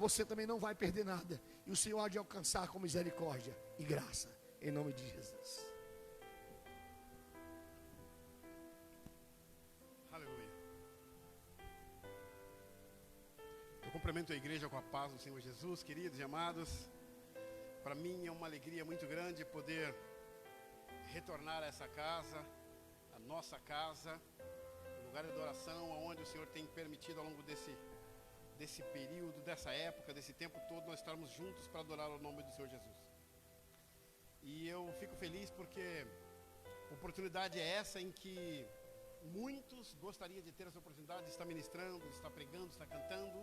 você também não vai perder nada. E o Senhor há de alcançar com misericórdia e graça, em nome de Jesus. Aleluia. Eu cumprimento a igreja com a paz do Senhor Jesus, queridos e amados. Para mim é uma alegria muito grande poder retornar a essa casa, a nossa casa, o lugar de adoração, onde o Senhor tem permitido ao longo desse período, dessa época, desse tempo todo, nós estarmos juntos para adorar o nome do Senhor Jesus. E eu fico feliz porque a oportunidade é essa em que muitos gostariam de ter essa oportunidade de estar ministrando, de estar pregando, de estar cantando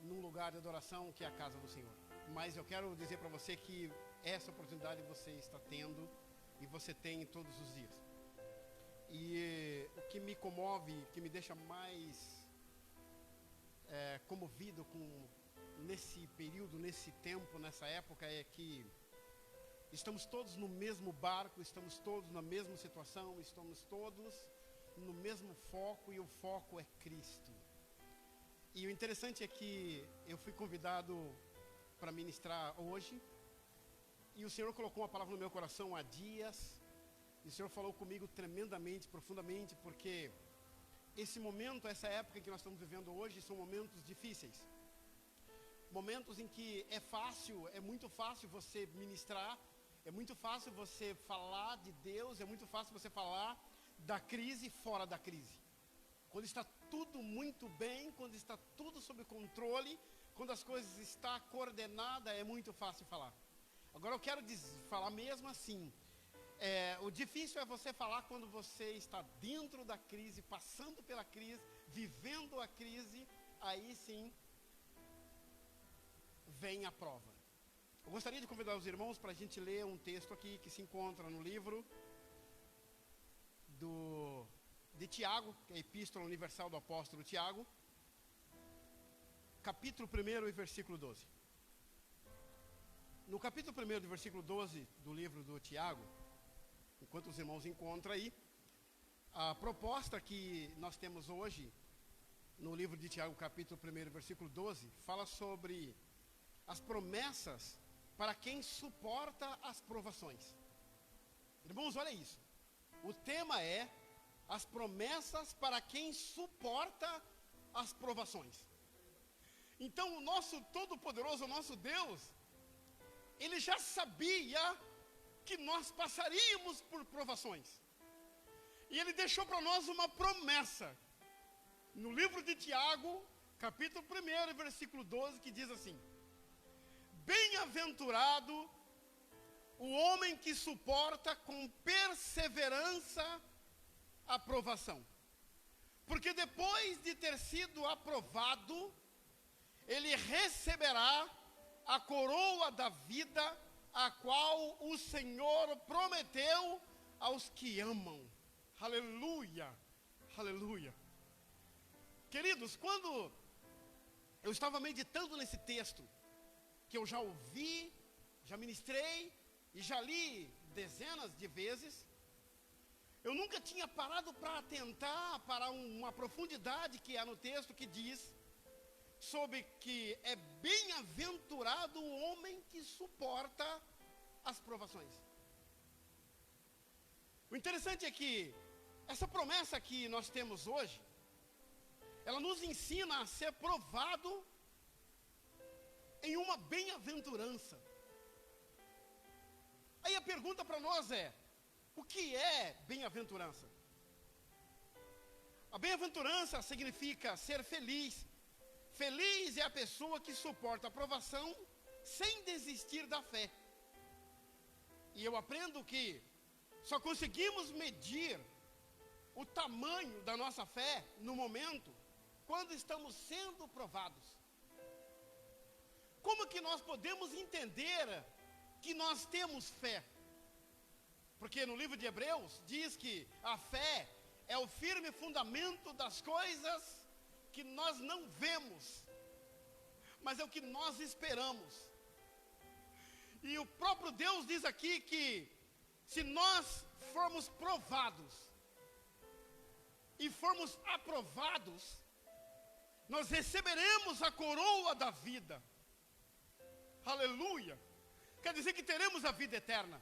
num lugar de adoração que é a casa do Senhor. Mas eu quero dizer para você que essa oportunidade você está tendo e você tem todos os dias. E o que me comove, que me deixa mais comovido nesse período, nesse tempo, nessa época, é que estamos todos no mesmo barco, estamos todos na mesma situação, estamos todos no mesmo foco, e o foco é Cristo. E o interessante é que eu fui convidado para ministrar hoje, e o Senhor colocou uma palavra no meu coração há dias, e o Senhor falou comigo tremendamente, profundamente, porque esse momento, essa época que nós estamos vivendo hoje, são momentos difíceis, momentos em que é muito fácil você ministrar, é muito fácil você falar de Deus, é muito fácil você falar da crise fora da crise. Quando está tudo muito bem, quando está tudo sob controle, quando as coisas estão coordenadas, é muito fácil falar. Agora eu quero falar mesmo assim, o difícil é você falar quando você está dentro da crise, passando pela crise, vivendo a crise, aí sim vem a prova. Eu gostaria de convidar os irmãos para a gente ler um texto aqui que se encontra no livro de Tiago, que é a Epístola Universal do Apóstolo Tiago, capítulo 1 e versículo 12. No capítulo 1 do versículo 12 do livro do Tiago, enquanto os irmãos encontram aí, a proposta que nós temos hoje, no livro de Tiago, capítulo 1, versículo 12, fala sobre as promessas para quem suporta as provações. Irmãos, olha isso. O tema é as promessas para quem suporta as provações. Então o nosso Todo-Poderoso, o nosso Deus, Ele já sabia que nós passaríamos por provações. E Ele deixou para nós uma promessa. No livro de Tiago, capítulo 1, versículo 12, que diz assim: bem-aventurado o homem que suporta com perseverança a provação. Porque depois de ter sido aprovado, ele receberá a coroa da vida, a qual o Senhor prometeu aos que amam. Aleluia, aleluia. Queridos, quando eu estava meditando nesse texto, que eu já ouvi, já ministrei e já li dezenas de vezes, eu nunca tinha parado para atentar para uma profundidade que há no texto que diz sobre que é bem-aventurado o homem que suporta as provações. O interessante é que essa promessa que nós temos hoje, ela nos ensina a ser provado em uma bem-aventurança. Aí a pergunta para nós é: o que é bem-aventurança? A bem-aventurança significa ser feliz. Feliz é a pessoa que suporta a provação sem desistir da fé. E eu aprendo que só conseguimos medir o tamanho da nossa fé no momento quando estamos sendo provados. Como que nós podemos entender que nós temos fé? Porque no livro de Hebreus diz que a fé é o firme fundamento das coisas que nós não vemos, mas é o que nós esperamos. E o próprio Deus diz aqui que se nós formos provados e formos aprovados, nós receberemos a coroa da vida. Aleluia! Quer dizer que teremos a vida eterna.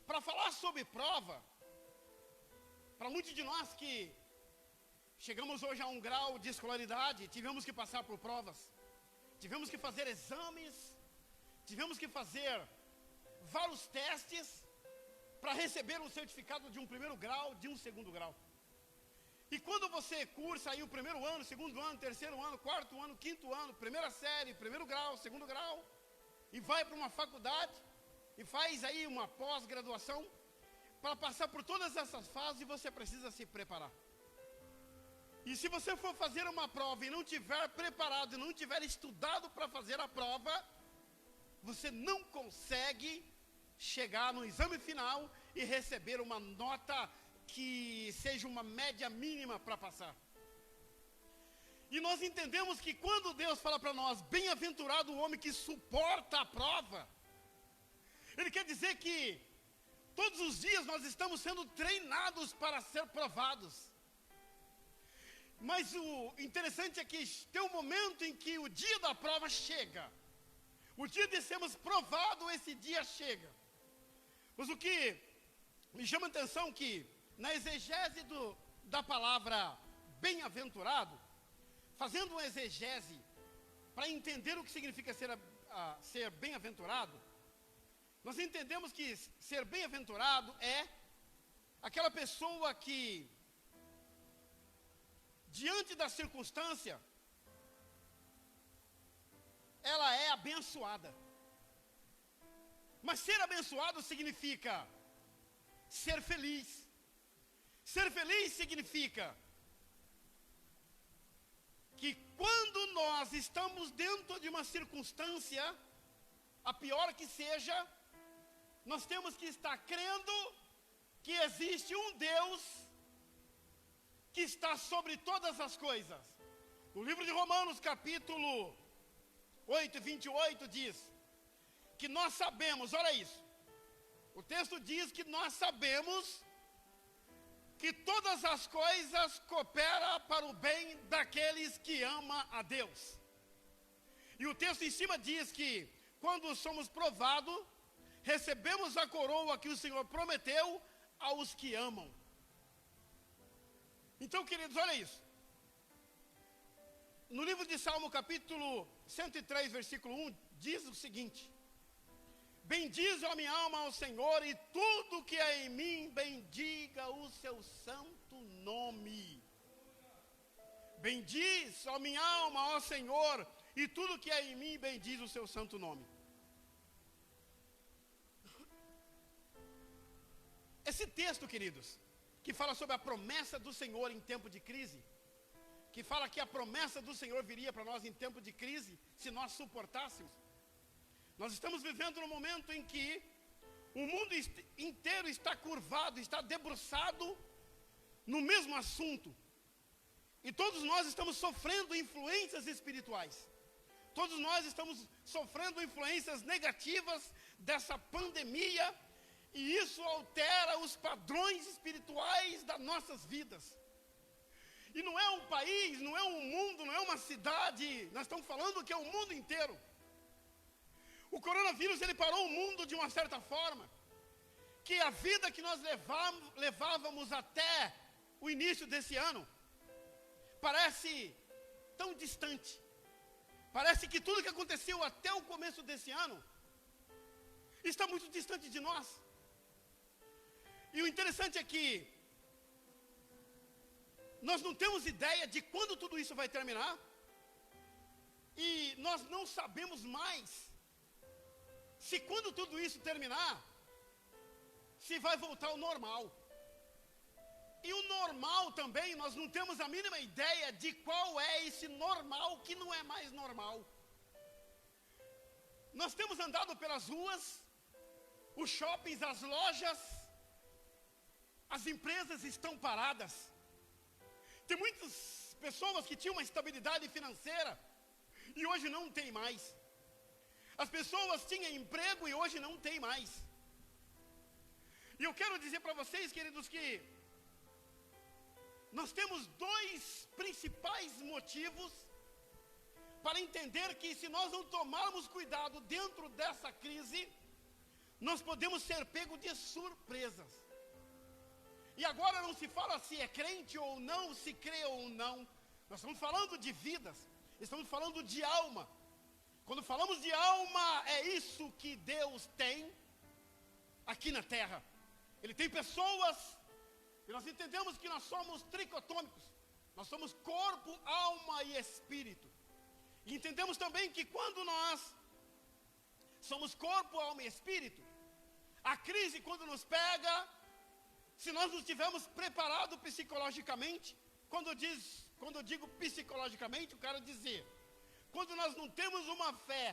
Para falar sobre prova, para muitos de nós que chegamos hoje a um grau de escolaridade, tivemos que passar por provas, tivemos que fazer exames, tivemos que fazer vários testes para receber um certificado de um primeiro grau, de um segundo grau. E quando você cursa aí o primeiro ano, segundo ano, terceiro ano, quarto ano, quinto ano, primeira série, primeiro grau, segundo grau, e vai para uma faculdade, e faz aí uma pós-graduação, para passar por todas essas fases, você precisa se preparar. E se você for fazer uma prova e não tiver preparado, e não tiver estudado para fazer a prova, você não consegue chegar no exame final e receber uma nota que seja uma média mínima para passar. E nós entendemos que quando Deus fala para nós, bem-aventurado o homem que suporta a prova, Ele quer dizer que todos os dias nós estamos sendo treinados para ser provados. Mas o interessante é que tem um momento em que o dia da prova chega. O dia de sermos provados, esse dia chega. Mas o que me chama a atenção é que na exegese da palavra bem-aventurado, fazendo uma exegese para entender o que significa ser bem-aventurado, nós entendemos que ser bem-aventurado é aquela pessoa que, diante da circunstância, ela é abençoada. Mas ser abençoado significa ser feliz. Ser feliz significa que quando nós estamos dentro de uma circunstância, a pior que seja, nós temos que estar crendo que existe um Deus que está sobre todas as coisas. No livro de Romanos, capítulo 8, 28, diz que nós sabemos, olha isso, o texto diz que nós sabemos que todas as coisas cooperam para o bem daqueles que amam a Deus. E o texto em cima diz que quando somos provados, recebemos a coroa que o Senhor prometeu aos que amam. Então, queridos, olha isso. No livro de Salmo, capítulo 103, versículo 1, diz o seguinte: bendize a minha alma ao Senhor, e tudo que é em mim, bendiga o seu santo nome. Bendize a minha alma ao Senhor, e tudo que é em mim, bendize o seu santo nome. Esse texto, queridos, que fala sobre a promessa do Senhor em tempo de crise, que fala que a promessa do Senhor viria para nós em tempo de crise, se nós suportássemos. Nós estamos vivendo num momento em que o mundo inteiro está curvado, está debruçado no mesmo assunto. E todos nós estamos sofrendo influências espirituais. Todos nós estamos sofrendo influências negativas dessa pandemia, e isso altera os padrões espirituais das nossas vidas. E não é um país, não é um mundo, não é uma cidade, nós estamos falando que é o mundo inteiro. O coronavírus, ele parou o mundo de uma certa forma, que a vida que nós levávamos até o início desse ano, parece tão distante. Parece que tudo que aconteceu até o começo desse ano, está muito distante de nós. E o interessante é que nós não temos ideia de quando tudo isso vai terminar, e nós não sabemos mais se quando tudo isso terminar, se vai voltar ao normal. E o normal também, nós não temos a mínima ideia de qual é esse normal que não é mais normal. Nós temos andado pelas ruas, os shoppings, as lojas, as empresas estão paradas. Tem muitas pessoas que tinham uma estabilidade financeira e hoje não tem mais. As pessoas tinham emprego e hoje não tem mais. E eu quero dizer para vocês, queridos, que nós temos dois principais motivos para entender que se nós não tomarmos cuidado dentro dessa crise, nós podemos ser pegos de surpresas. E agora não se fala se é crente ou não, se crê ou não. Nós estamos falando de vidas, estamos falando de alma. Quando falamos de alma, é isso que Deus tem aqui na terra. Ele tem pessoas, e nós entendemos que nós somos tricotômicos. Nós somos corpo, alma e espírito. E entendemos também que quando nós somos corpo, alma e espírito, a crise quando nos pega, se nós não estivermos preparados psicologicamente, quando eu digo psicologicamente, eu quero dizer, quando nós não temos uma fé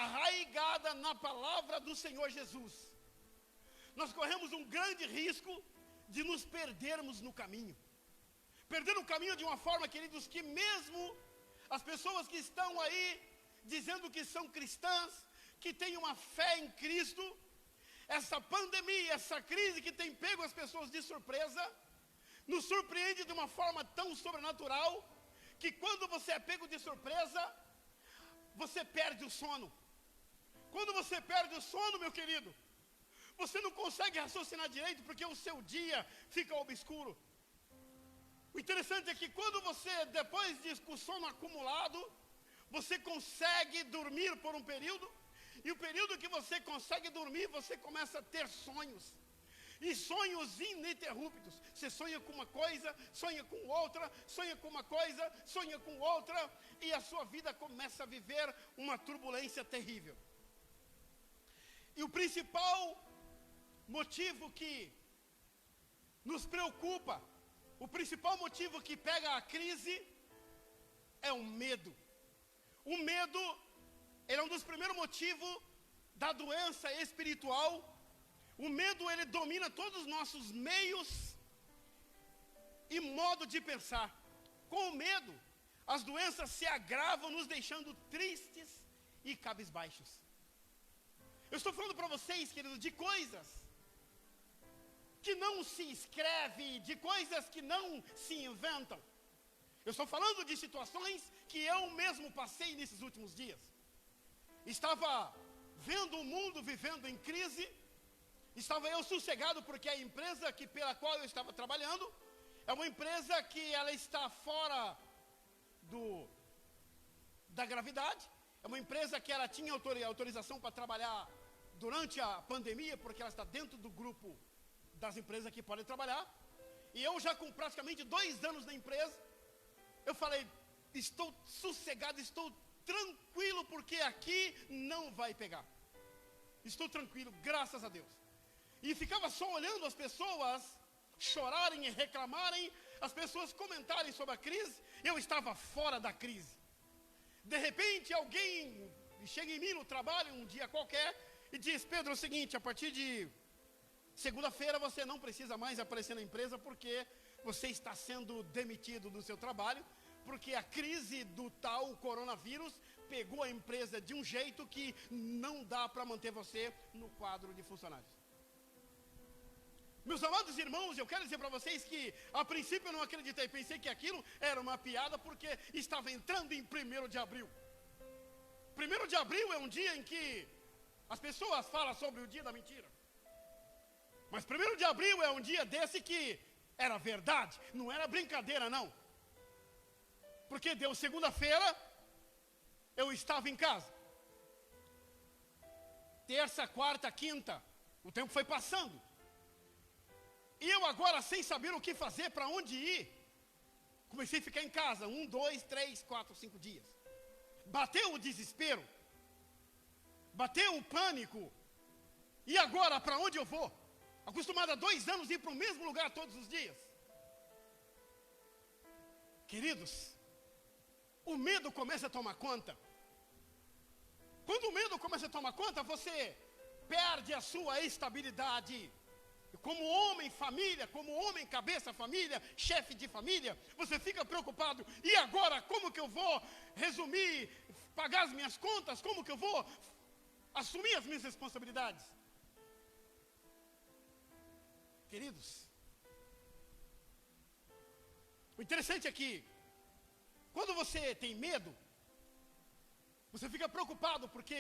arraigada na palavra do Senhor Jesus, nós corremos um grande risco de nos perdermos no caminho. Perder o caminho de uma forma, queridos, que mesmo as pessoas que estão aí dizendo que são cristãs, que têm uma fé em Cristo, essa pandemia, essa crise que tem pego as pessoas de surpresa, nos surpreende de uma forma tão sobrenatural, que quando você é pego de surpresa, você perde o sono. Quando você perde o sono, meu querido, você não consegue raciocinar direito, porque o seu dia fica obscuro. O interessante é que quando você, depois com o sono acumulado, você consegue dormir por um período, e o período que você consegue dormir, você começa a ter sonhos. E sonhos ininterruptos. Você sonha com uma coisa, sonha com outra, sonha com uma coisa, sonha com outra, e a sua vida começa a viver uma turbulência terrível. E o principal motivo que nos preocupa, o principal motivo que pega a crise é o medo. O medo, ele é um dos primeiros motivos da doença espiritual. O medo, ele domina todos os nossos meios e modo de pensar. Com o medo, as doenças se agravam, nos deixando tristes e cabisbaixos. Eu estou falando para vocês, queridos, de coisas que não se escreve, de coisas que não se inventam. Eu estou falando de situações que eu mesmo passei nesses últimos dias. Estava vendo o mundo vivendo em crise, estava eu sossegado porque a empresa pela qual eu estava trabalhando é uma empresa que ela está fora da gravidade, é uma empresa que ela tinha autorização para trabalhar durante a pandemia, porque ela está dentro do grupo das empresas que podem trabalhar, e eu já com praticamente 2 anos na empresa, eu falei, estou sossegado, estou tranquilo, porque aqui não vai pegar, estou tranquilo, graças a Deus. E ficava só olhando as pessoas chorarem e reclamarem, as pessoas comentarem sobre a crise, eu estava fora da crise. De repente alguém chega em mim no trabalho, um dia qualquer, e diz, Pedro, é o seguinte, a partir de segunda-feira você não precisa mais aparecer na empresa, porque você está sendo demitido do seu trabalho, porque a crise do tal coronavírus pegou a empresa de um jeito que não dá para manter você no quadro de funcionários. Meus amados irmãos, eu quero dizer para vocês que a princípio eu não acreditei, pensei que aquilo era uma piada, porque estava entrando em 1º de abril. 1º de abril é um dia em que as pessoas falam sobre o dia da mentira. Mas 1º de abril é um dia desse que era verdade, não era brincadeira não. Porque deu segunda-feira, eu estava em casa. Terça, quarta, quinta, o tempo foi passando. E eu agora, sem saber o que fazer, para onde ir, comecei a ficar em casa, 1, 2, 3, 4, 5 dias. Bateu o desespero, bateu o pânico. E agora, para onde eu vou? Acostumado há 2 anos a ir para o mesmo lugar todos os dias. Queridos, o medo começa a tomar conta. Quando o medo começa a tomar conta, você perde a sua estabilidade. Como homem, família, como homem, cabeça, família, chefe de família, você fica preocupado. E agora, como que eu vou resumir, pagar as minhas contas? Como que eu vou assumir as minhas responsabilidades? Queridos, O interessante é que, quando você tem medo, você fica preocupado porque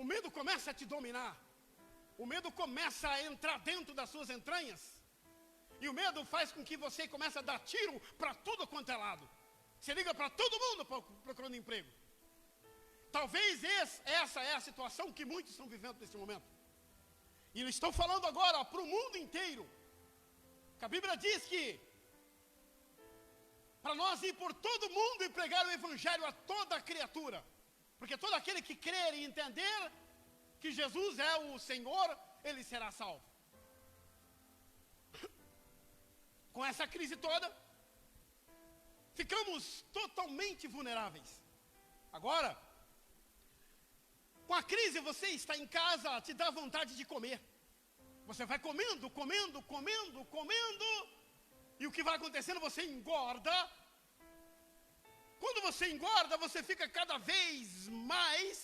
o medo começa a te dominar. O medo começa a entrar dentro das suas entranhas. E o medo faz com que você comece a dar tiro para tudo quanto é lado. Você liga para todo mundo procurando emprego. Talvez essa é a situação que muitos estão vivendo nesse momento. E eu estou falando agora para o mundo inteiro. Que a Bíblia diz que para nós ir por todo mundo e pregar o Evangelho a toda criatura. Porque todo aquele que crer e entender que Jesus é o Senhor, ele será salvo. Com essa crise toda, ficamos totalmente vulneráveis. Agora, com a crise, você está em casa, te dá vontade de comer. Você vai comendo, comendo, comendo, comendo, e o que vai acontecendo? Você engorda. Quando você engorda, você fica cada vez mais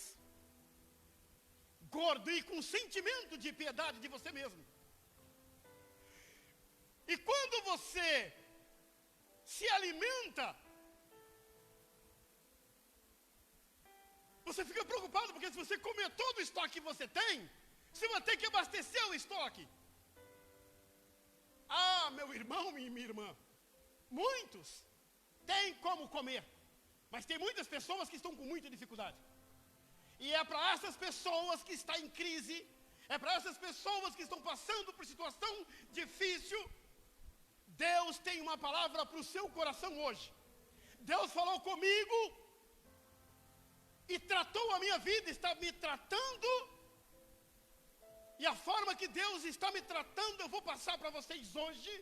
gordo e com sentimento de piedade de você mesmo. E quando você se alimenta, você fica preocupado, porque se você comer todo o estoque que você tem, você vai ter que abastecer o estoque. Ah, meu irmão e minha irmã, muitos têm como comer, mas tem muitas pessoas que estão com muita dificuldade. E é para essas pessoas que estão em crise, é para essas pessoas que estão passando por situação difícil, Deus tem uma palavra para o seu coração hoje. Deus falou comigo e tratou a minha vida, está me tratando. E a forma que Deus está me tratando, eu vou passar para vocês hoje,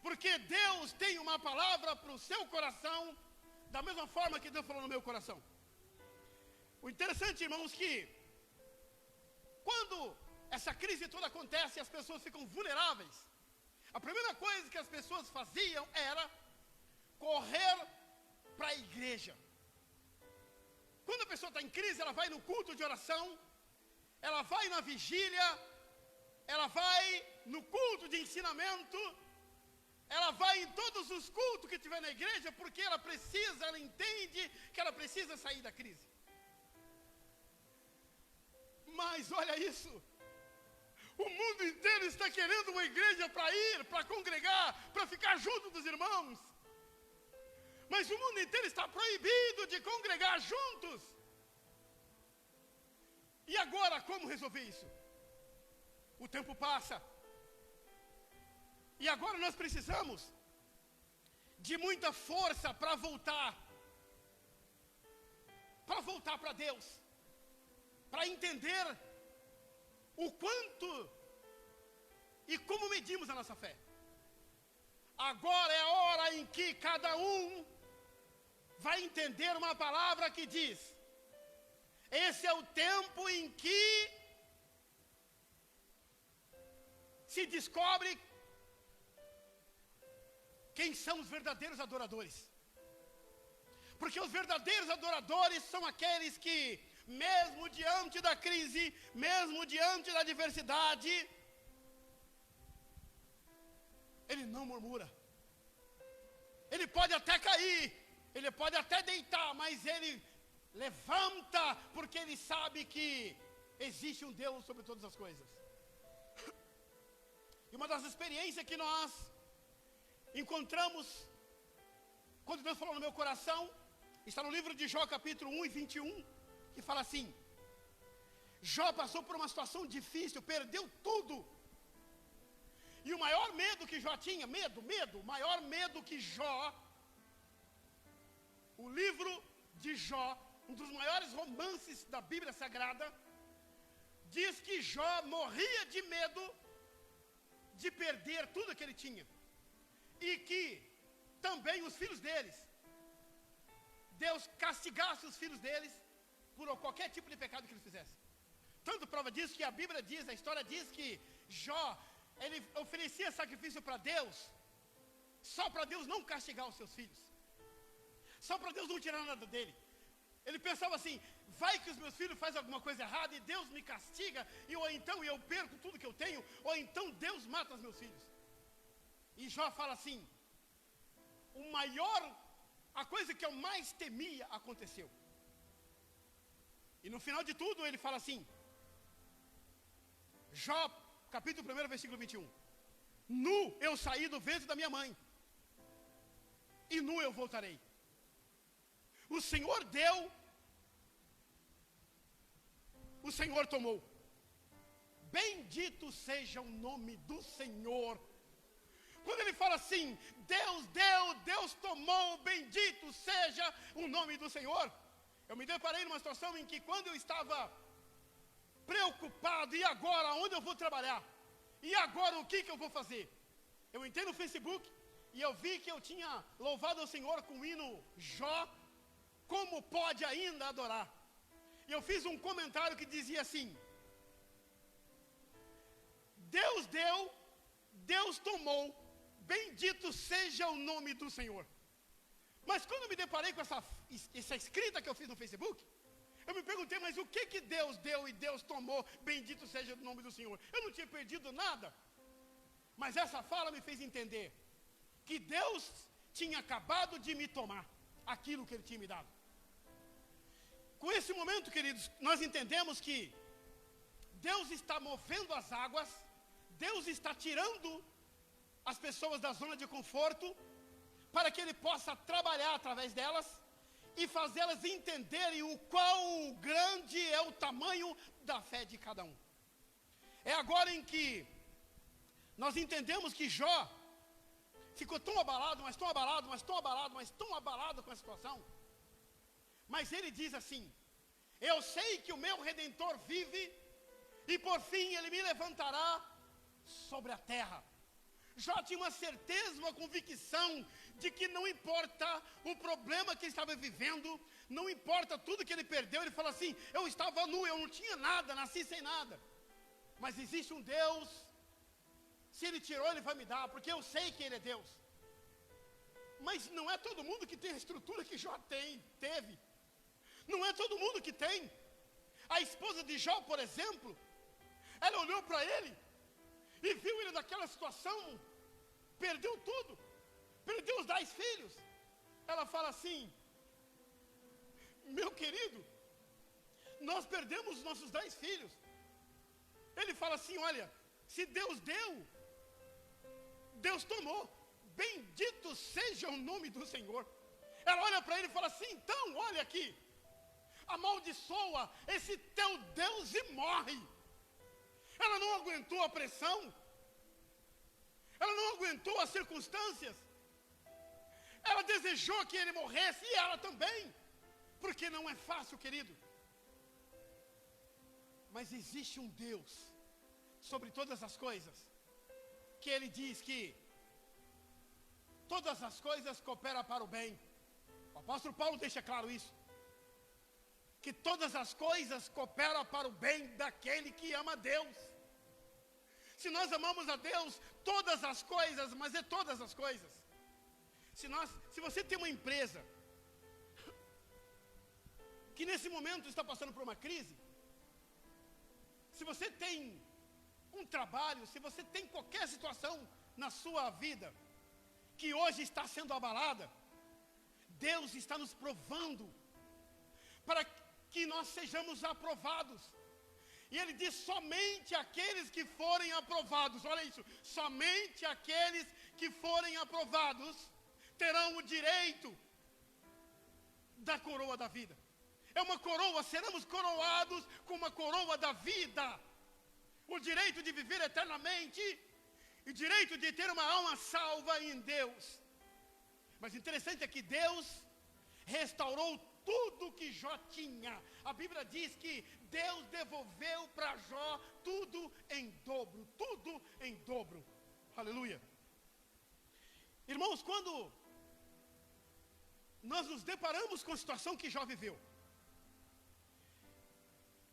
porque Deus tem uma palavra para o seu coração, da mesma forma que Deus falou no meu coração. O interessante, irmãos, que quando essa crise toda acontece, as pessoas ficam vulneráveis. A primeira coisa que as pessoas faziam era correr para a igreja. Quando a pessoa está em crise, ela vai no culto de oração, ela vai na vigília, ela vai no culto de ensinamento, ela vai em todos os cultos que tiver na igreja, porque ela entende que ela precisa sair da crise. Mas olha isso, o mundo inteiro está querendo uma igreja para ir, para congregar, para ficar junto dos irmãos. Mas o mundo inteiro está proibido de congregar juntos. E agora, como resolver isso? O tempo passa. E agora nós precisamos de muita força para voltar. Para voltar para Deus. Para entender o quanto e como medimos a nossa fé. Agora é a hora em que cada um vai entender uma palavra que diz: esse é o tempo em que se descobre quem são os verdadeiros adoradores. Porque os verdadeiros adoradores são aqueles que, mesmo diante da crise, mesmo diante da adversidade, ele não murmura. Ele pode até cair, ele pode até deitar, mas ele levanta, porque ele sabe que existe um Deus sobre todas as coisas. E uma das experiências que nós encontramos, quando Deus falou no meu coração, está no livro de Jó, capítulo 1 e 21, que fala assim: Jó passou por uma situação difícil, perdeu tudo. E o maior medo que Jó tinha, o maior medo que Jó, o livro de Jó, um dos maiores romances da Bíblia Sagrada, diz que Jó morria de medo de perder tudo que ele tinha. E que também os filhos deles, Deus castigasse os filhos deles por qualquer tipo de pecado que eles fizessem. Tanto prova disso que a Bíblia diz, a história diz que Jó, ele oferecia sacrifício para Deus, só para Deus não castigar os seus filhos, só para Deus não tirar nada dele. Ele pensava assim: vai que os meus filhos fazem alguma coisa errada e Deus me castiga, ou então eu perco tudo que eu tenho, ou então Deus mata os meus filhos. E Jó fala assim: a coisa que eu mais temia aconteceu. E no final de tudo ele fala assim, Jó, capítulo 1, versículo 21. Nu eu saí do ventre da minha mãe, e nu eu voltarei. O Senhor deu, o Senhor tomou. Bendito seja o nome do Senhor. Quando ele fala assim, Deus deu, Deus tomou, bendito seja o nome do Senhor. Eu me deparei numa situação em que quando eu estava preocupado, e agora onde eu vou trabalhar? E agora o que eu vou fazer? Eu entrei no Facebook e eu vi que eu tinha louvado ao Senhor com o hino Jó, como pode ainda adorar? E eu fiz um comentário que dizia assim, Deus deu, Deus tomou, bendito seja o nome do Senhor. Mas quando eu me deparei com essa escrita que eu fiz no Facebook, eu me perguntei, mas o que Deus deu e Deus tomou, bendito seja o nome do Senhor? Eu não tinha perdido nada. Mas essa fala me fez entender que Deus tinha acabado de me tomar aquilo que Ele tinha me dado. Com esse momento, queridos, nós entendemos que Deus está movendo as águas, Deus está tirando as pessoas da zona de conforto, para que Ele possa trabalhar através delas e fazê-las entenderem o quão grande é o tamanho da fé de cada um. É agora em que nós entendemos que Jó ficou tão abalado, mas tão abalado, mas tão abalado, mas tão abalado com a situação. Mas ele diz assim, eu sei que o meu Redentor vive e por fim Ele me levantará sobre a terra. Jó tinha uma certeza, uma convicção de que não importa o problema que ele estava vivendo, não importa tudo que ele perdeu, ele fala assim, eu estava nu, eu não tinha nada, nasci sem nada. Mas existe um Deus, se Ele tirou, Ele vai me dar, porque eu sei que Ele é Deus. Mas não é todo mundo que tem a estrutura que Jó teve. Não é todo mundo que tem. A esposa de Jó, por exemplo, ela olhou para ele e viu ele naquela situação, perdeu tudo, perdeu os 10 filhos. Ela fala assim, meu querido, nós perdemos os nossos 10 filhos. Ele fala assim, olha, se Deus deu, Deus tomou, bendito seja o nome do Senhor. Ela olha para ele e fala assim, então, olha aqui, amaldiçoa esse teu Deus e morre. Ela não aguentou a pressão, ela não aguentou as circunstâncias, ela desejou que ele morresse, e ela também, porque não é fácil, querido. Mas existe um Deus sobre todas as coisas, que Ele diz que todas as coisas cooperam para o bem. O apóstolo Paulo deixa claro isso, que todas as coisas cooperam para o bem daquele que ama a Deus. Se nós amamos a Deus, todas as coisas, mas é todas as coisas. Se você tem uma empresa que nesse momento está passando por uma crise, se você tem um trabalho, se você tem qualquer situação na sua vida que hoje está sendo abalada, Deus está nos provando para que nós sejamos aprovados. E Ele diz, somente aqueles que forem aprovados, olha isso, somente aqueles que forem aprovados terão o direito da coroa da vida. É uma coroa, seremos coroados com uma coroa da vida. O direito de viver eternamente e o direito de ter uma alma salva em Deus. Mas interessante é que Deus restaurou tudo que Jó tinha. A Bíblia diz que Deus devolveu para Jó tudo em dobro, tudo em dobro. Aleluia. Irmãos, quando nós nos deparamos com a situação que Jó viveu,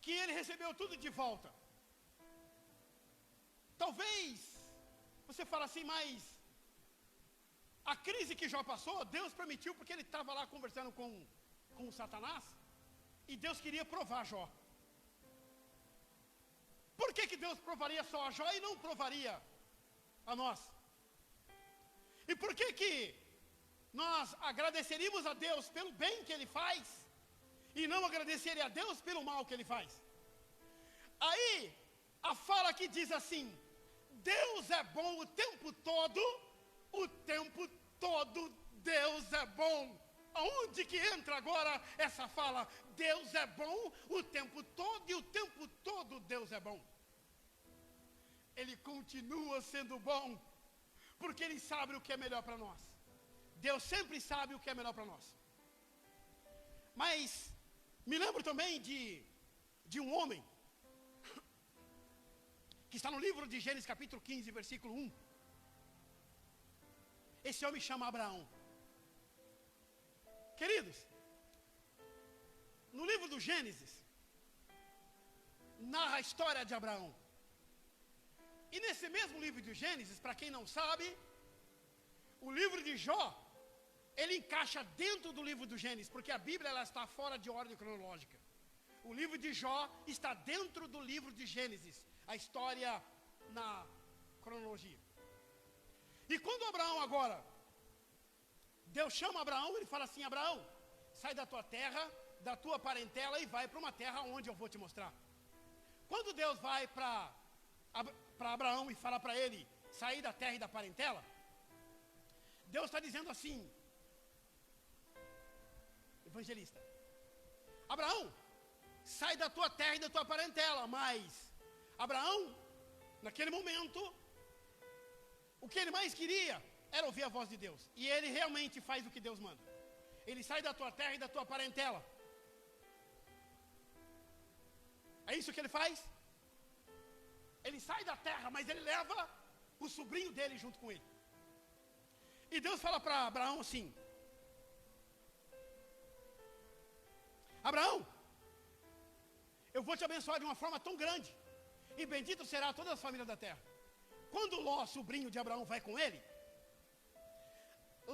que ele recebeu tudo de volta, talvez você fale assim, mas a crise que Jó passou, Deus permitiu porque ele estava lá conversando com Satanás, e Deus queria provar Jó. Por que Deus provaria só a Jó e não provaria a nós? E por que nós agradeceríamos a Deus pelo bem que Ele faz e não agradeceria a Deus pelo mal que Ele faz. Aí, a fala que diz assim: Deus é bom o tempo todo Deus é bom. Aonde que entra agora essa fala? Deus é bom o tempo todo e o tempo todo Deus é bom. Ele continua sendo bom, porque Ele sabe o que é melhor para nós. Deus sempre sabe o que é melhor para nós. Mas me lembro também de um homem que está no livro de Gênesis capítulo 15, versículo 1. Esse homem chama Abraão. Queridos, no livro do Gênesis, narra a história de Abraão. E nesse mesmo livro de Gênesis, para quem não sabe, o livro de Jó, ele encaixa dentro do livro do Gênesis, porque a Bíblia ela está fora de ordem cronológica. O livro de Jó está dentro do livro de Gênesis, a história na cronologia. E quando Abraão agora, Deus chama Abraão, ele fala assim: Abraão, sai da tua terra, da tua parentela e vai para uma terra onde eu vou te mostrar. Quando Deus vai para Abraão e fala para ele sair da terra e da parentela, Deus está dizendo assim: evangelista, Abraão, sai da tua terra e da tua parentela. Mas Abraão, naquele momento, o que ele mais queria era ouvir a voz de Deus. E ele realmente faz o que Deus manda. Ele sai da tua terra e da tua parentela. É isso que ele faz? Ele sai da terra, mas ele leva o sobrinho dele junto com ele. E Deus fala para Abraão assim: Abraão, eu vou te abençoar de uma forma tão grande, e bendito será toda a família da terra. Quando Ló, sobrinho de Abraão, vai com ele,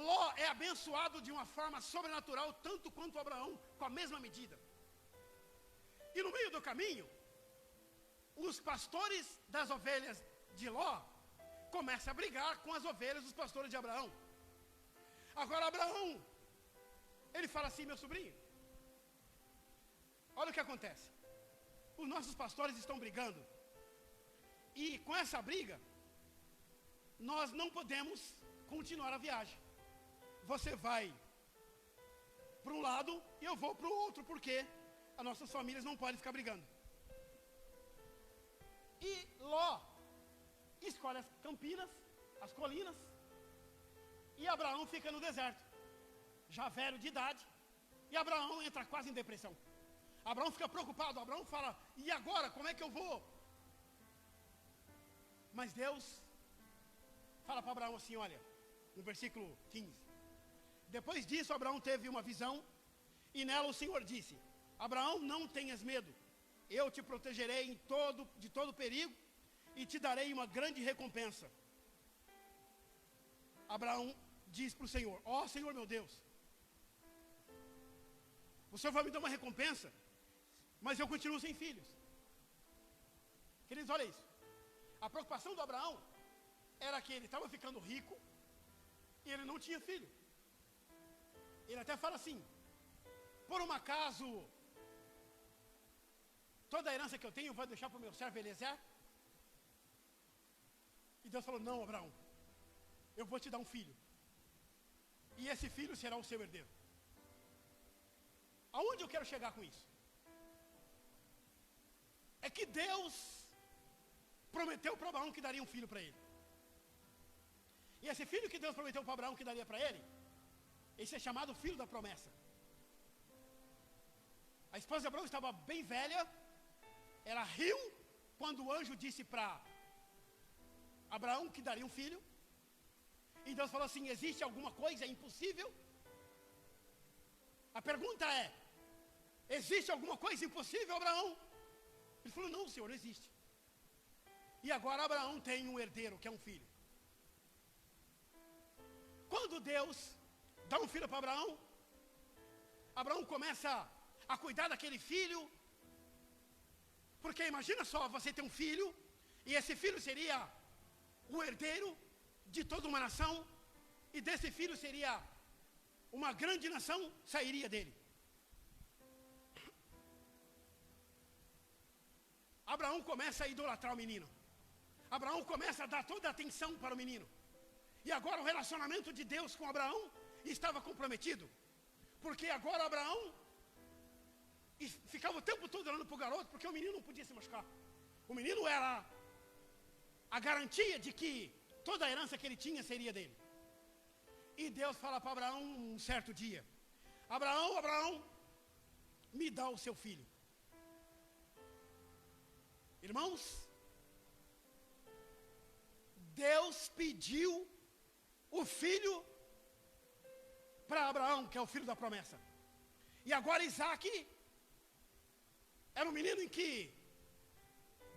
Ló é abençoado de uma forma sobrenatural, tanto quanto Abraão, com a mesma medida. E no meio do caminho, os pastores das ovelhas de Ló começam a brigar com as ovelhas dos pastores de Abraão. Agora Abraão, ele fala assim: meu sobrinho, olha o que acontece. Os nossos pastores estão brigando. E com essa briga, nós não podemos continuar a viagem. Você vai para um lado e eu vou para o outro, porque as nossas famílias não podem ficar brigando. E Ló escolhe as campinas, as colinas, e Abraão fica no deserto, já velho de idade, e Abraão entra quase em depressão. Abraão fica preocupado, Abraão fala: e agora, como é que eu vou? Mas Deus fala para Abraão assim, olha, no versículo 15. Depois disso, Abraão teve uma visão, e nela o Senhor disse: Abraão, não tenhas medo, eu te protegerei de todo perigo, e te darei uma grande recompensa. Abraão diz para o Senhor: ó Senhor meu Deus, o Senhor vai me dar uma recompensa, mas eu continuo sem filhos. Queridos, olha isso. A preocupação do Abraão era que ele estava ficando rico e ele não tinha filho. Ele até fala assim: por um acaso, toda a herança que eu tenho eu vou deixar para o meu servo Eliezer? E Deus falou: não, Abraão, eu vou te dar um filho, e esse filho será o seu herdeiro. Aonde eu quero chegar com isso? É que Deus prometeu para Abraão que daria um filho para ele. E esse filho que Deus prometeu para Abraão que daria para ele, esse é chamado filho da promessa. A esposa de Abraão estava bem velha, ela riu quando o anjo disse para Abraão que daria um filho. E Deus falou assim: existe alguma coisa impossível? A pergunta é: existe alguma coisa impossível, Abraão? Ele falou: não, Senhor, existe. E agora Abraão tem um herdeiro, que é um filho. Quando Deus dá um filho para Abraão, Abraão começa a cuidar daquele filho, porque imagina só, você ter um filho, e esse filho seria o herdeiro de toda uma nação, e desse filho seria uma grande nação sairia dele. Abraão começa a idolatrar o menino. Abraão começa a dar toda a atenção para o menino. E agora o relacionamento de Deus com Abraão estava comprometido. Porque agora Abraão ficava o tempo todo olhando para o garoto, porque o menino não podia se machucar. O menino era a garantia de que toda a herança que ele tinha seria dele. E Deus fala para Abraão um certo dia: Abraão, me dá o seu filho. Irmãos, Deus pediu o filho para Abraão, que é o filho da promessa. E agora Isaac era um menino em que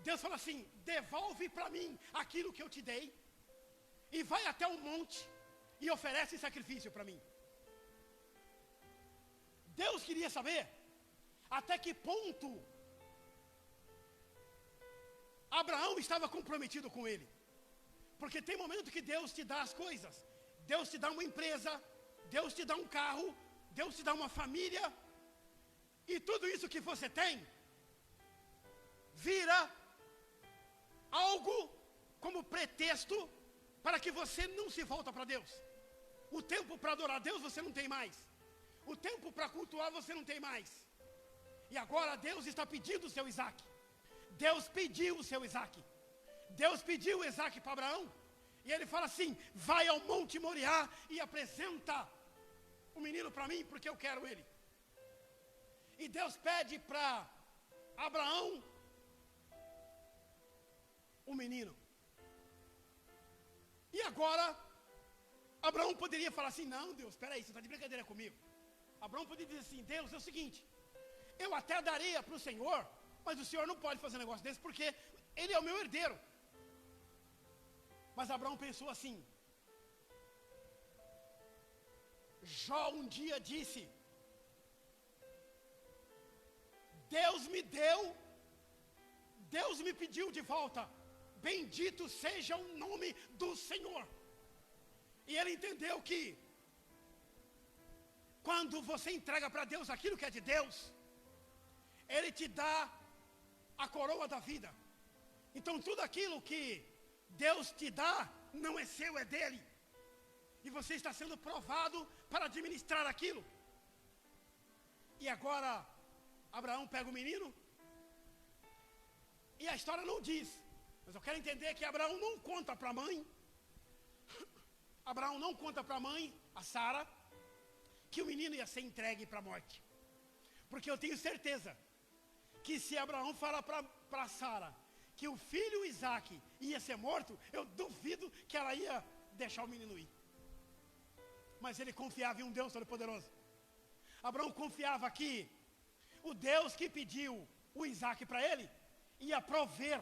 Deus falou assim: devolve para mim aquilo que eu te dei, e vai até o monte e oferece sacrifício para mim. Deus queria saber até que ponto Abraão estava comprometido com ele. Porque tem momento que Deus te dá as coisas. Deus te dá uma empresa, Deus te dá um carro, Deus te dá uma família, e tudo isso que você tem vira algo como pretexto para que você não se volta para Deus. O tempo para adorar Deus você não tem mais. O tempo para cultuar você não tem mais. E agora Deus está pedindo o seu Isaac. Deus pediu o seu Isaac. Deus pediu o Isaac para Abraão. E ele fala assim: vai ao Monte Moriá e apresenta o menino para mim, porque eu quero ele. E Deus pede para Abraão o menino. E agora Abraão poderia falar assim: não, Deus, espera aí, você está de brincadeira comigo. Abraão poderia dizer assim: Deus, é o seguinte, eu até daria para o Senhor, mas o Senhor não pode fazer um negócio desse, porque ele é o meu herdeiro. Mas Abraão pensou assim: Jó um dia disse: Deus me deu, Deus me pediu de volta, bendito seja o nome do Senhor. E ele entendeu que quando você entrega para Deus aquilo que é de Deus, Ele te dá a coroa da vida. Então tudo aquilo que Deus te dá não é seu, é dele. E você está sendo provado para administrar aquilo. E agora Abraão pega o menino, e a história não diz, mas eu quero entender que Abraão não conta para a mãe. Abraão não conta para a mãe, a Sara, que o menino ia ser entregue para a morte. Porque eu tenho certeza que se Abraão falar para Sara que o filho Isaac ia ser morto, eu duvido que ela ia deixar o menino ir. Mas ele confiava em um Deus todo-poderoso. Abraão confiava que o Deus que pediu o Isaac para ele ia prover.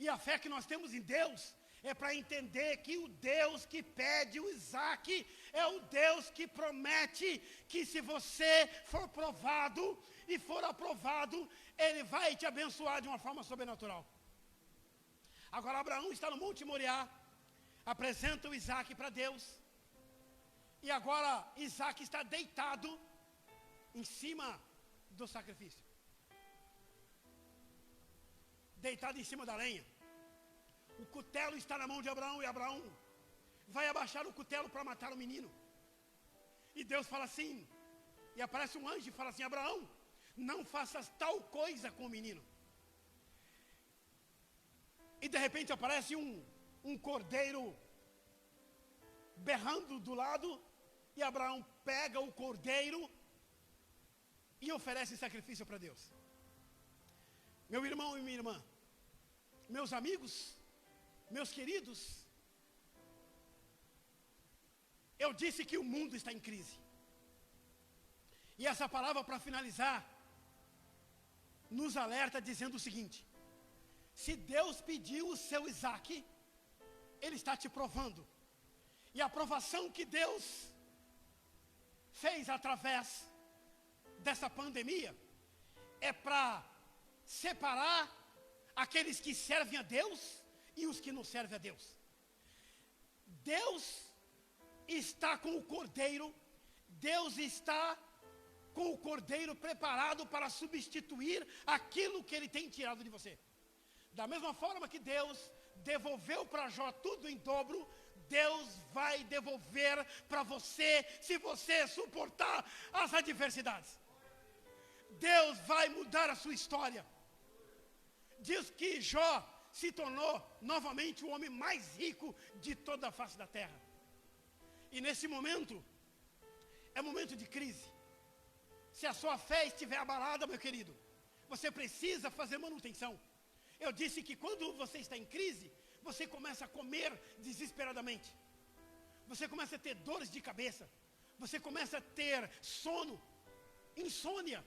E a fé que nós temos em Deus é para entender que o Deus que pede o Isaac é o Deus que promete que se você for provado e for aprovado, Ele vai te abençoar de uma forma sobrenatural. Agora Abraão está no Monte Moriá, apresenta o Isaac para Deus, e agora Isaac está deitado em cima do sacrifício. Deitado em cima da lenha. O cutelo está na mão de Abraão, e Abraão vai abaixar o cutelo para matar o menino. E Deus fala assim, e aparece um anjo e fala assim: Abraão, não faças tal coisa com o menino. E de repente aparece um cordeiro berrando do lado, e Abraão pega o cordeiro e oferece sacrifício para Deus. Meu irmão e minha irmã, meus amigos, meus queridos, eu disse que o mundo está em crise. E essa palavra, para finalizar, nos alerta dizendo o seguinte: se Deus pediu o seu Isaac, Ele está te provando. E a provação que Deus fez através dessa pandemia é para separar aqueles que servem a Deus e os que não servem a Deus. Deus está com o cordeiro Deus está com o cordeiro preparado para substituir aquilo que ele tem tirado de você. Da mesma forma que Deus devolveu para Jó tudo em dobro, Deus vai devolver para você, se você suportar as adversidades. Deus vai mudar a sua história. Diz que Jó se tornou novamente o homem mais rico de toda a face da terra. E nesse momento, é momento de crise. Se a sua fé estiver abalada, meu querido, você precisa fazer manutenção. Eu disse que quando você está em crise, você começa a comer desesperadamente. Você começa a ter dores de cabeça. Você começa a ter sono, insônia.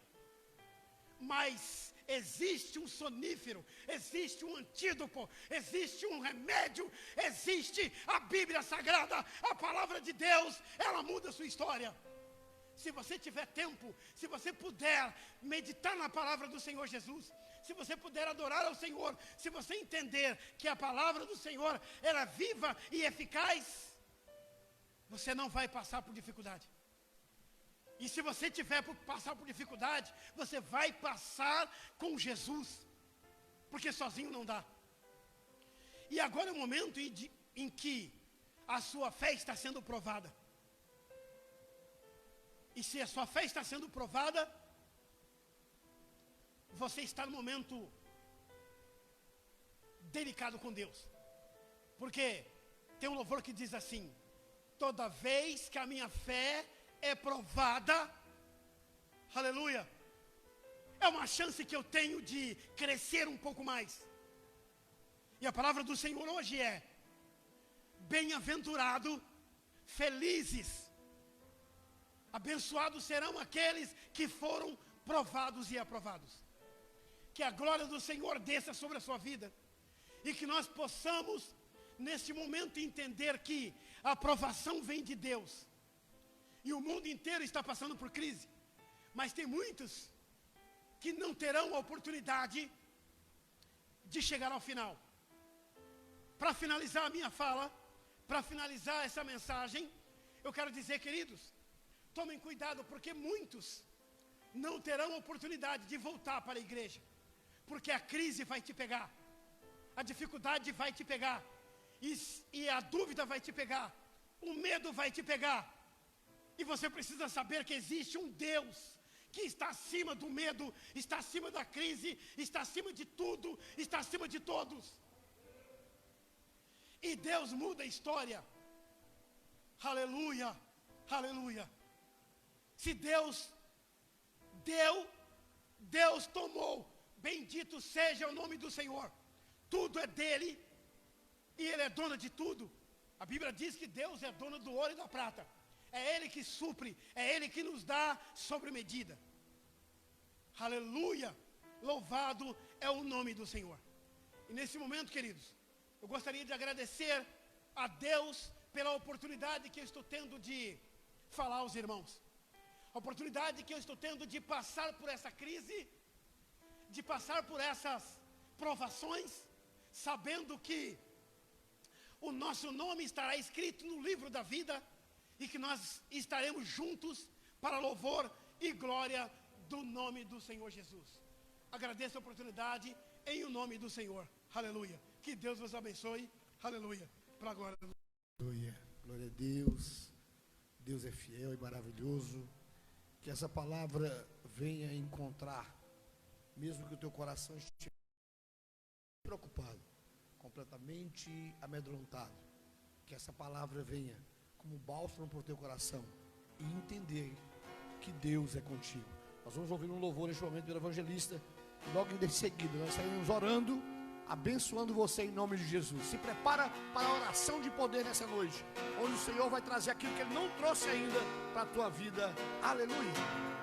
Mas existe um sonífero, existe um antídoto, existe um remédio, existe a Bíblia Sagrada, a palavra de Deus, ela muda a sua história. Se você tiver tempo, se você puder meditar na palavra do Senhor Jesus, se você puder adorar ao Senhor, se você entender que a palavra do Senhor ela é viva e eficaz, você não vai passar por dificuldade. E se você tiver por passar por dificuldade, você vai passar com Jesus, porque sozinho não dá. E agora é o momento em que a sua fé está sendo provada. E se a sua fé está sendo provada, você está no momento delicado com Deus. Porque tem um louvor que diz assim: toda vez que a minha fé é provada, aleluia, é uma chance que eu tenho de crescer um pouco mais. E a palavra do Senhor hoje é: bem-aventurado, felizes, abençoados serão aqueles que foram provados e aprovados. Que a glória do Senhor desça sobre a sua vida. E que nós possamos, neste momento, entender que a aprovação vem de Deus. E o mundo inteiro está passando por crise. Mas tem muitos que não terão a oportunidade de chegar ao final. Para finalizar a minha fala, para finalizar essa mensagem, eu quero dizer, queridos, tomem cuidado, porque muitos não terão oportunidade de voltar para a igreja, porque a crise vai te pegar, a dificuldade vai te pegar, e a dúvida vai te pegar, o medo vai te pegar, e você precisa saber que existe um Deus que está acima do medo, está acima da crise, está acima de tudo, está acima de todos. E Deus muda a história. Aleluia, aleluia. Se Deus deu, Deus tomou. Bendito seja o nome do Senhor. Tudo é dele e ele é dono de tudo. A Bíblia diz que Deus é dono do ouro e da prata. É ele que supre, é ele que nos dá sobre medida. Aleluia. Louvado é o nome do Senhor. E nesse momento, queridos, eu gostaria de agradecer a Deus pela oportunidade que eu estou tendo de falar aos irmãos. A oportunidade que eu estou tendo de passar por essa crise, de passar por essas provações, sabendo que o nosso nome estará escrito no livro da vida e que nós estaremos juntos para louvor e glória do nome do Senhor Jesus. Agradeço a oportunidade em o nome do Senhor. Aleluia. Que Deus vos abençoe. Aleluia. Para a glória do Senhor. Aleluia. Glória a Deus. Deus é fiel e maravilhoso. Que essa palavra venha encontrar, mesmo que o teu coração esteja preocupado, completamente amedrontado, que essa palavra venha como bálsamo para o teu coração e entender que Deus é contigo. Nós vamos ouvir um louvor neste momento do evangelista e logo em seguida nós estaremos orando, abençoando você em nome de Jesus. Se prepara para a oração de poder nessa noite, onde o Senhor vai trazer aquilo que Ele não trouxe ainda para a tua vida. Aleluia.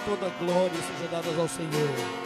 toda glória seja dada ao Senhor.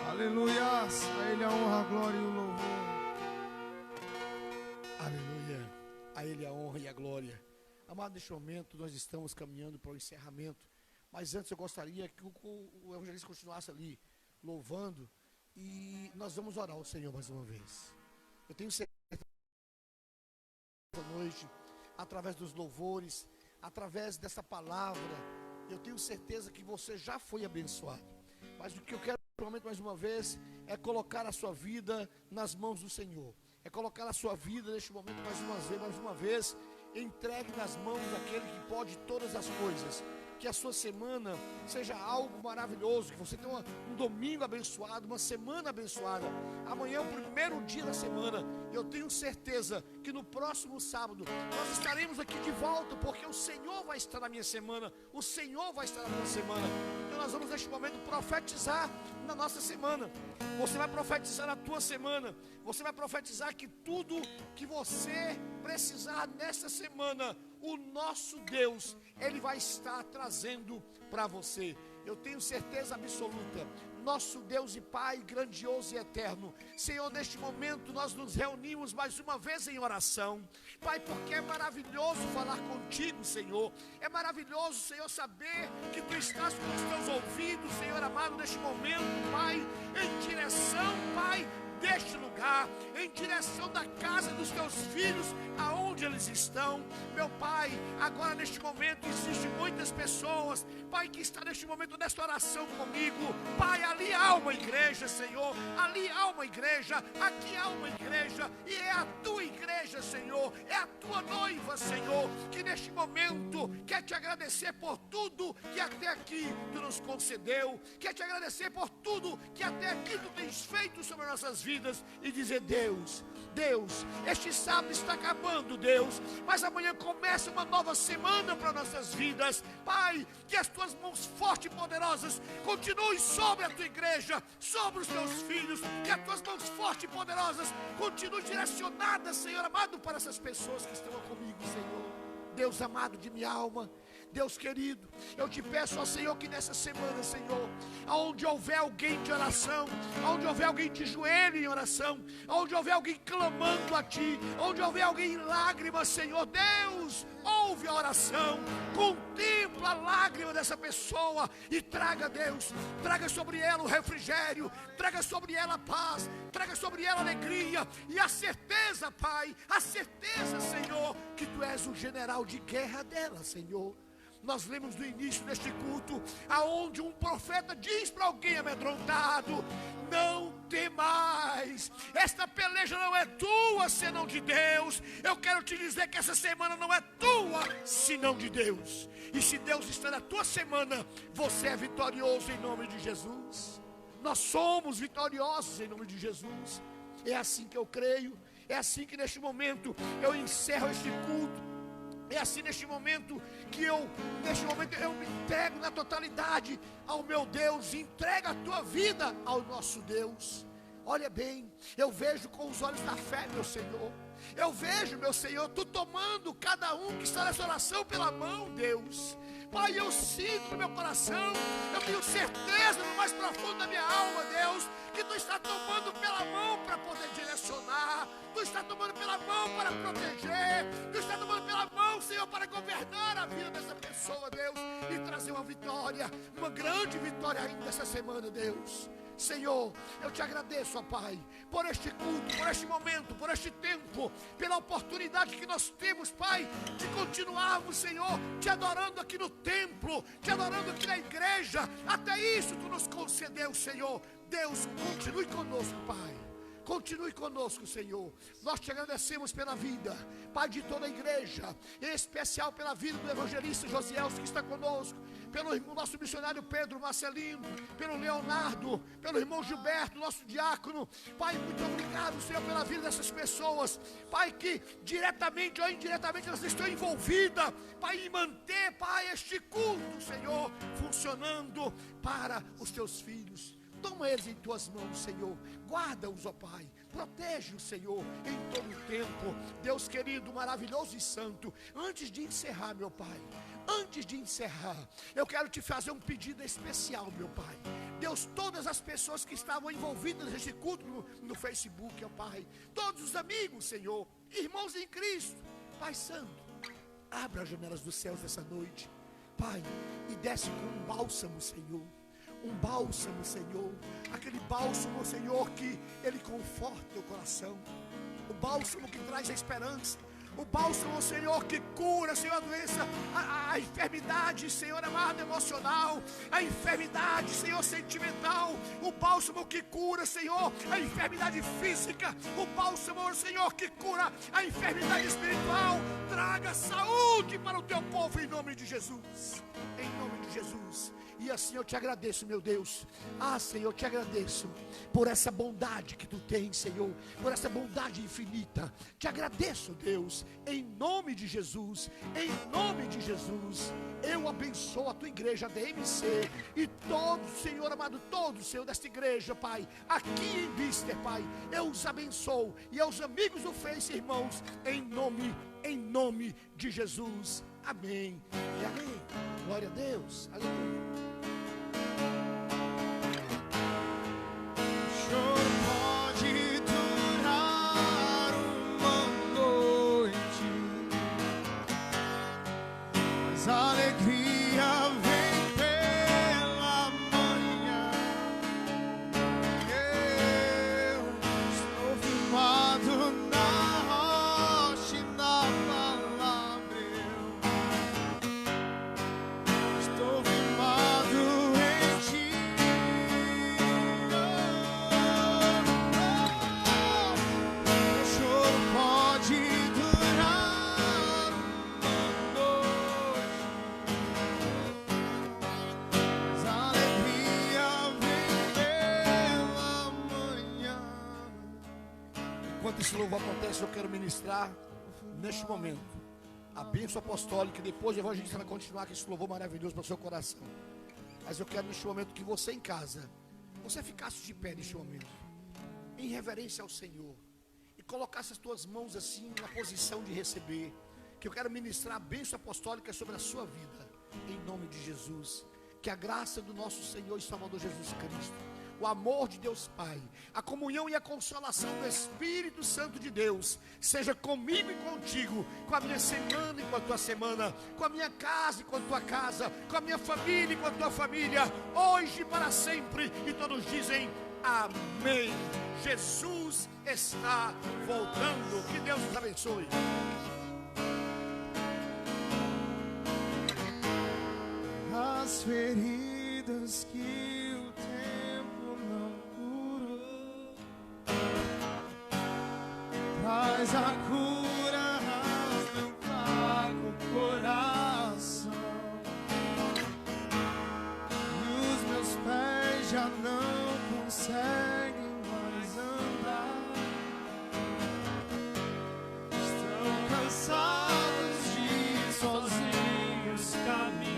Aleluias, a Ele a honra, a glória e o louvor. Aleluia, a Ele a honra e a glória. Amado, neste momento nós estamos caminhando para o encerramento, mas antes eu gostaria que o evangelista continuasse ali, louvando, e nós vamos orar ao Senhor mais uma vez. Eu tenho certeza esta noite, através dos louvores, através dessa palavra, eu tenho certeza que você já foi abençoado. Mas o que eu quero neste momento mais uma vez é colocar a sua vida nas mãos do Senhor. É colocar a sua vida neste momento mais uma vez entregue nas mãos daquele que pode todas as coisas. Que a sua semana seja algo maravilhoso, que você tenha um domingo abençoado, uma semana abençoada. Amanhã é o primeiro dia da semana. Eu tenho certeza que no próximo sábado nós estaremos aqui de volta, porque o Senhor vai estar na minha semana, o Senhor vai estar na minha semana. Então nós vamos neste momento profetizar na nossa semana. Você vai profetizar na tua semana. Você vai profetizar que tudo que você precisar nessa semana, o nosso Deus, Ele vai estar trazendo para você. Eu tenho certeza absoluta. Nosso Deus e Pai grandioso e eterno, Senhor, neste momento nós nos reunimos mais uma vez em oração, Pai, porque é maravilhoso falar contigo, Senhor. É maravilhoso, Senhor, saber que Tu estás com os Teus ouvidos, Senhor amado, neste momento, Pai, em direção, Pai, deste lugar, em direção da casa dos Teus filhos, aonde eles estão. Meu Pai, agora neste momento existem muitas pessoas, Pai, que está neste momento nesta oração comigo. Pai, ali há uma igreja, Senhor, ali há uma igreja, aqui há uma igreja, e é a Tua igreja, Senhor, é a Tua noiva, Senhor, que neste momento quer Te agradecer por tudo que até aqui Tu nos concedeu, quer Te agradecer por tudo que até aqui Tu tens feito sobre nossas vidas, e dizer: Deus, este sábado está acabando, Deus, mas amanhã começa uma nova semana para nossas vidas. Pai, que as Tuas mãos fortes e poderosas continuem sobre a Tua igreja, sobre os Teus filhos, que as Tuas mãos fortes e poderosas continuem direcionadas, Senhor amado, para essas pessoas que estão comigo, Senhor. Deus amado de minha alma, Deus querido, eu Te peço, ó Senhor, que nessa semana, Senhor, aonde houver alguém de oração, aonde houver alguém de joelho em oração, aonde houver alguém clamando a Ti, aonde houver alguém em lágrimas, Senhor, Deus, ouve a oração, contempla a lágrima dessa pessoa e traga, Deus, traga sobre ela o refrigério, traga sobre ela a paz, traga sobre ela a alegria e a certeza, Pai, a certeza, Senhor, que Tu és o general de guerra dela, Senhor. Nós lemos no início deste culto, aonde um profeta diz para alguém amedrontado: não temais, esta peleja não é tua, senão de Deus. Eu quero te dizer que essa semana não é tua, senão de Deus. E se Deus está na tua semana, você é vitorioso em nome de Jesus. Nós somos vitoriosos em nome de Jesus. É assim que eu creio, é assim que neste momento eu encerro este culto. É assim neste momento que eu me entrego na totalidade ao meu Deus, entrega a tua vida ao nosso Deus. Olha bem, eu vejo com os olhos da fé, meu Senhor. Eu vejo, meu Senhor, Tu tomando cada um que está nessa oração pela mão, Deus. Pai, eu sinto no meu coração, eu tenho certeza no mais profundo da minha alma, Deus, que Tu está tomando pela mão para poder direcionar, Tu está tomando pela mão para proteger, Tu está tomando pela mão, Senhor, para governar a vida dessa pessoa, Deus, e trazer uma vitória, uma grande vitória ainda essa semana, Deus. Senhor, eu te agradeço, ó Pai, por este culto, por este momento, por este tempo, pela oportunidade que nós temos, Pai, de continuarmos, Senhor, te adorando aqui no templo, te adorando aqui na igreja. Até isso tu nos concedeu, Senhor. Deus, continue conosco, Pai. Continue conosco, Senhor. Nós te agradecemos pela vida, Pai, de toda a igreja, em especial pela vida do evangelista Josielson, que está conosco, pelo nosso missionário Pedro Marcelino, pelo Leonardo, pelo irmão Gilberto, nosso diácono. Pai, muito obrigado, Senhor, pela vida dessas pessoas, Pai, que diretamente ou indiretamente elas estão envolvidas, Pai, em manter, Pai, este culto, Senhor, funcionando para os teus filhos. Toma eles em tuas mãos, Senhor. Guarda-os, ó Pai. Protege-os, Senhor, em todo o tempo. Deus querido, maravilhoso e santo. Antes de encerrar, meu Pai, antes de encerrar, eu quero te fazer um pedido especial, meu Pai. Deus, todas as pessoas que estavam envolvidas neste culto no Facebook, ó Pai, todos os amigos, Senhor, irmãos em Cristo, Pai Santo, abra as janelas dos céus essa noite, Pai, e desce com um bálsamo, Senhor. Um bálsamo, Senhor, aquele bálsamo, Senhor, que ele conforta o coração, o bálsamo que traz a esperança, o bálsamo, Senhor, que cura, Senhor, a doença, a enfermidade, Senhor amado, emocional, a enfermidade, Senhor, sentimental, o bálsamo que cura, Senhor, a enfermidade física, o bálsamo, Senhor, que cura a enfermidade espiritual. Traga saúde para o teu povo em nome de Jesus, em nome de Jesus. E assim eu te agradeço, meu Deus. Senhor, eu te agradeço por essa bondade que tu tens, Senhor, por essa bondade infinita. Te agradeço, Deus, em nome de Jesus. Em nome de Jesus, eu abençoo a tua igreja DMC e todos, Senhor amado, todos, Senhor, desta igreja, Pai, aqui em Bister, Pai, eu os abençoo. E aos amigos do Face, irmãos, em nome de Jesus. Amém e amém. Glória a Deus. Aleluia. O choro pode durar uma noite, mas a alegria vem pela manhã. Eu estou firmado na rocha e na palavra. Eu estou firmado em ti. O choro pode durar uma noite, mas a alegria vem pela manhã. Enquanto esse louvor acontece, eu quero ministrar neste momento a bênção apostólica. Depois o evangelista vai continuar com esse louvor maravilhoso para o seu coração. Mas eu quero neste momento que você em casa, você ficasse de pé neste momento, em reverência ao Senhor, e colocasse as tuas mãos assim na posição de receber, que eu quero ministrar a bênção apostólica sobre a sua vida, em nome de Jesus. Que a graça do nosso Senhor e Salvador Jesus Cristo, o amor de Deus Pai, a comunhão e a consolação do Espírito Santo de Deus, seja comigo e contigo, com a minha semana e com a tua semana, com a minha casa e com a tua casa, com a minha família e com a tua família, hoje e para sempre. E todos dizem amém. Jesus está voltando. Que Deus nos abençoe. As feridas que o tempo não curou, traz a cura ao meu fraco coração, e os meus pés já não conseguem mais andar, estão cansados de sozinhos caminhar.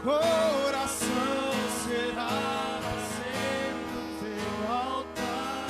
Coração será sempre teu altar,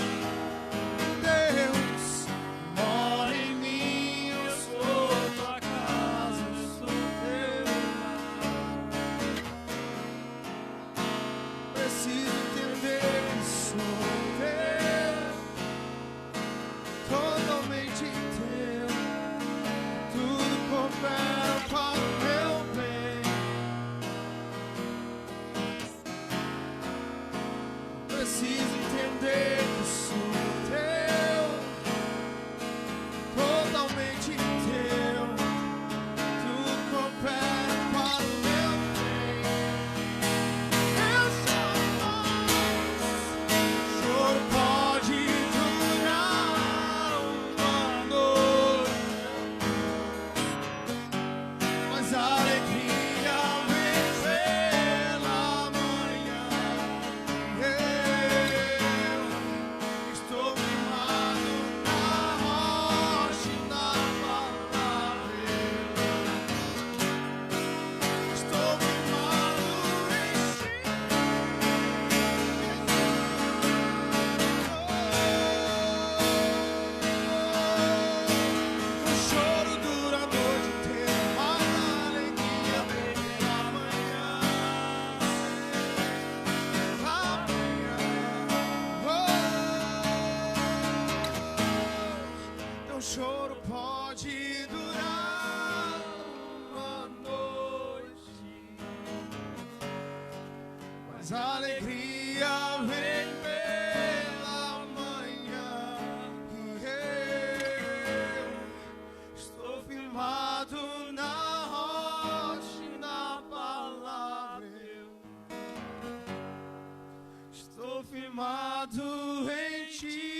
choro pode durar uma noite, mas a alegria vem pela manhã. E eu estou firmado na rocha e na palavra. Eu estou firmado em ti.